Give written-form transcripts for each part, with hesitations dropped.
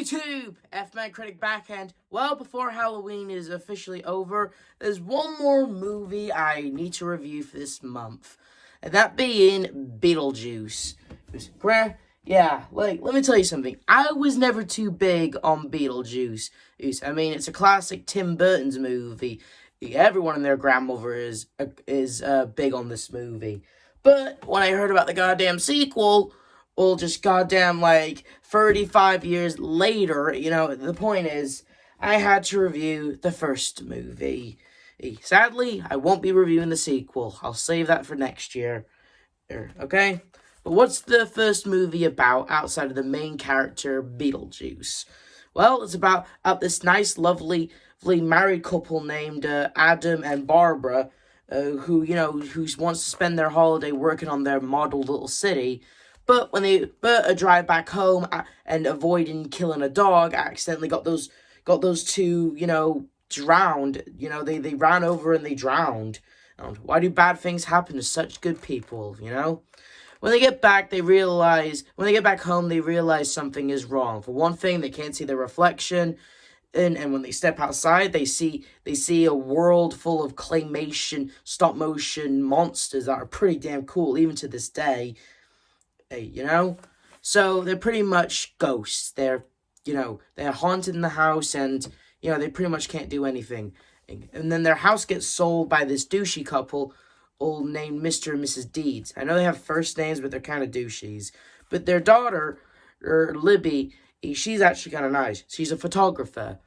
YouTube! F-Man Critic back, and, well, before Halloween is officially over, there's one more movie I need to review for this month. And that being Beetlejuice. Let me tell you something. I was never too big on Beetlejuice. I mean, it's a classic Tim Burton's movie. Everyone and their grandmother is big on this movie. But when I heard about the goddamn sequel, well, just goddamn, 35 years later, the point is, I had to review the first movie. Sadly, I won't be reviewing the sequel. I'll save that for next year. Okay? But what's the first movie about outside of the main character, Beetlejuice? Well, it's about this nice, lovely married couple named Adam and Barbara, who wants to spend their holiday working on their model little city. But when they drive back home and avoiding killing a dog, accidentally got those two, drowned. They ran over and they drowned. Why do bad things happen to such good people, When they get back home, they realize something is wrong. For one thing, they can't see their reflection. And when they step outside, they see a world full of claymation, stop-motion monsters that are pretty damn cool, even to this day. So they're pretty much ghosts. They're haunted in the house, and, they pretty much can't do anything. And then their house gets sold by this douchey couple, all named Mr. and Mrs. Deeds. I know they have first names, but they're kind of douchies. But their daughter, Libby, she's actually kind of nice. She's a photographer.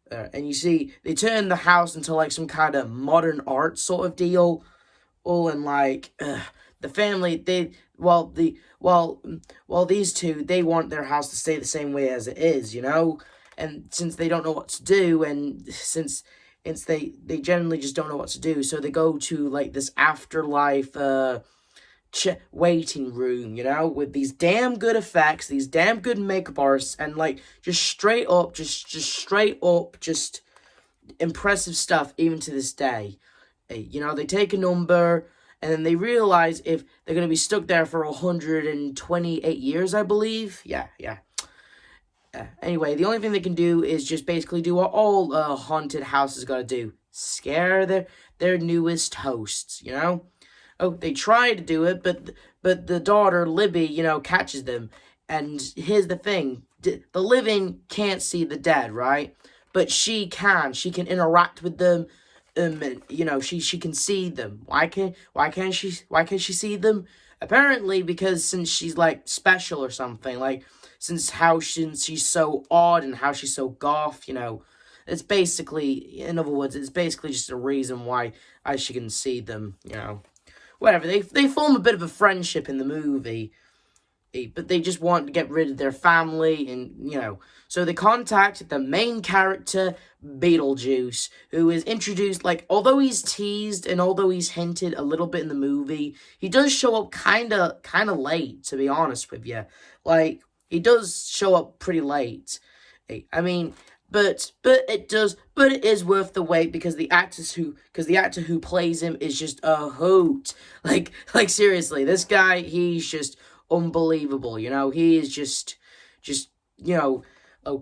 And you see, they turn the house into, some kind of modern art sort of deal. The family, these two, they want their house to stay the same way as it is, And since they don't know what to do, and since they generally just don't know what to do, so they go to, this afterlife, waiting room, with these damn good effects, these damn good makeup artists, and, just straight up impressive stuff, even to this day. They take a number, and then they realize if they're going to be stuck there for 128 years, I believe. Yeah. Anyway, the only thing they can do is just basically do what all haunted houses got to do. Scare their newest hosts, Oh, they try to do it, but the daughter, Libby, catches them. And here's the thing. The living can't see the dead, right? But she can. She can interact with them. She can see them. Why can't she see them? Apparently because since she's special or something, since she's so odd and how she's so goth, it's basically, in other words, it's basically just a reason why she can see them, Whatever, they form a bit of a friendship in the movie, but they just want to get rid of their family, and, so they contact the main character, Beetlejuice, who is introduced, although he's teased and although he's hinted a little bit in the movie, he does show up kind of late, to be honest with you. He does show up pretty late. I mean, but it is worth the wait because the actor who plays him is just a hoot. Seriously, this guy, he's just unbelievable, he is just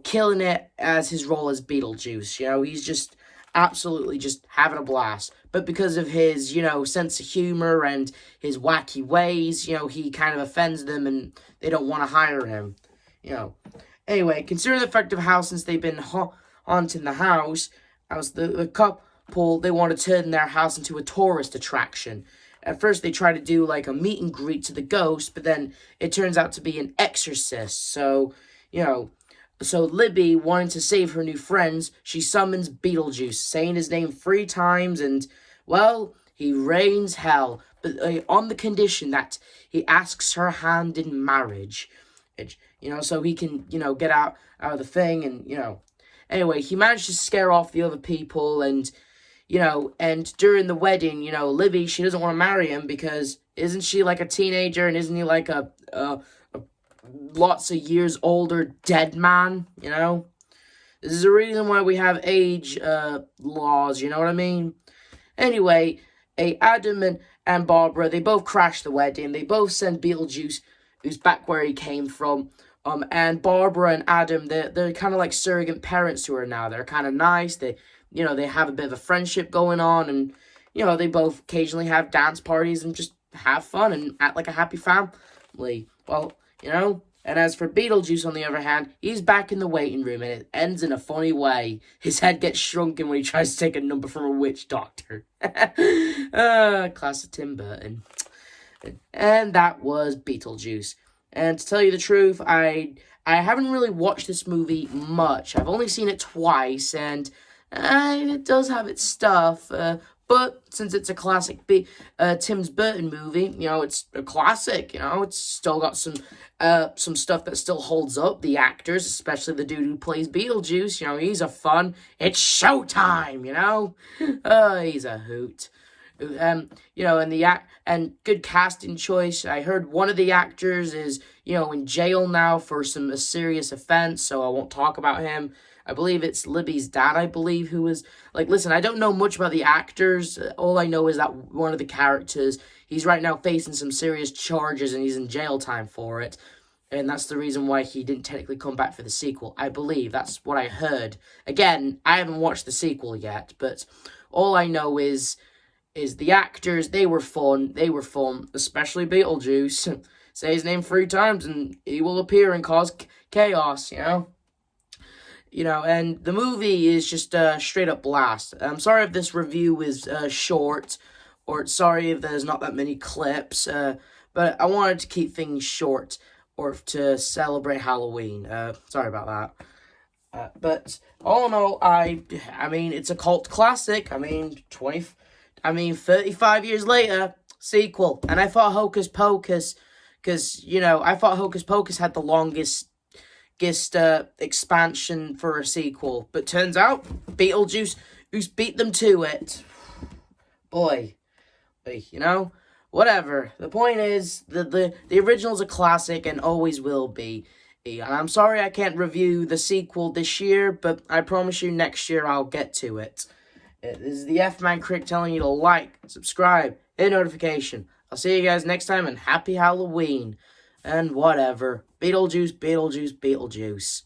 killing it as his role as Beetlejuice, he's just absolutely just having a blast. But because of his, sense of humor and his wacky ways, he kind of offends them and they don't want to hire him, Anyway, considering the fact of how since they've been haunting the house, the couple, they want to turn their house into a tourist attraction. At first, they try to do, a meet and greet to the ghost, but then it turns out to be an exorcist. So, so Libby, wanting to save her new friends, she summons Beetlejuice, saying his name 3 times, and, well, he rains hell, but on the condition that he asks her hand in marriage. So he can, get out of the thing, and, Anyway, he managed to scare off the other people, and, and during the wedding, Libby, she doesn't want to marry him because isn't she, a teenager, and isn't he, a lots of years older dead man, This is the reason why we have age, laws, you know what I mean? Anyway, Adam and Barbara, they both crash the wedding. They both send Beetlejuice, who's back where he came from, And Barbara and Adam, they're kind of like surrogate parents to her now. They're kind of nice. They have a bit of a friendship going on, and they both occasionally have dance parties and just have fun and act like a happy family. Well, And as for Beetlejuice, on the other hand, he's back in the waiting room, and it ends in a funny way. His head gets shrunken when he tries to take a number from a witch doctor. Classic Tim Burton. And that was Beetlejuice. And to tell you the truth, I haven't really watched this movie much. I've only seen it twice, and it does have its stuff. But since it's a classic Tim Burton movie, it's a classic. It's still got some stuff that still holds up. The actors, especially the dude who plays Beetlejuice, he's a fun. It's showtime, he's a hoot. And good casting choice. I heard one of the actors is, in jail now for a serious offense, so I won't talk about him. I believe it's Libby's dad, who was, listen, I don't know much about the actors. All I know is that one of the characters, he's right now facing some serious charges and he's in jail time for it. And that's the reason why he didn't technically come back for the sequel. I believe that's what I heard. Again, I haven't watched the sequel yet, but all I know is the actors, they were fun, especially Beetlejuice. Say his name 3 times and he will appear and cause chaos, and the movie is just a straight-up blast. I'm sorry if this review is short, or sorry if there's not that many clips, but I wanted to keep things short, or to celebrate Halloween. Sorry about that. But all in all, I mean, it's a cult classic. 35 years later, sequel. And I thought Hocus Pocus, because, I thought Hocus Pocus had the longest expansion for a sequel. But turns out, Beetlejuice, who's beat them to it. Boy, whatever. The point is, the original's a classic and always will be. And I'm sorry I can't review the sequel this year, but I promise you next year I'll get to it. This is the F-Man Critic telling you to like, subscribe, hit notification. I'll see you guys next time, and happy Halloween. And whatever. Beetlejuice, Beetlejuice, Beetlejuice.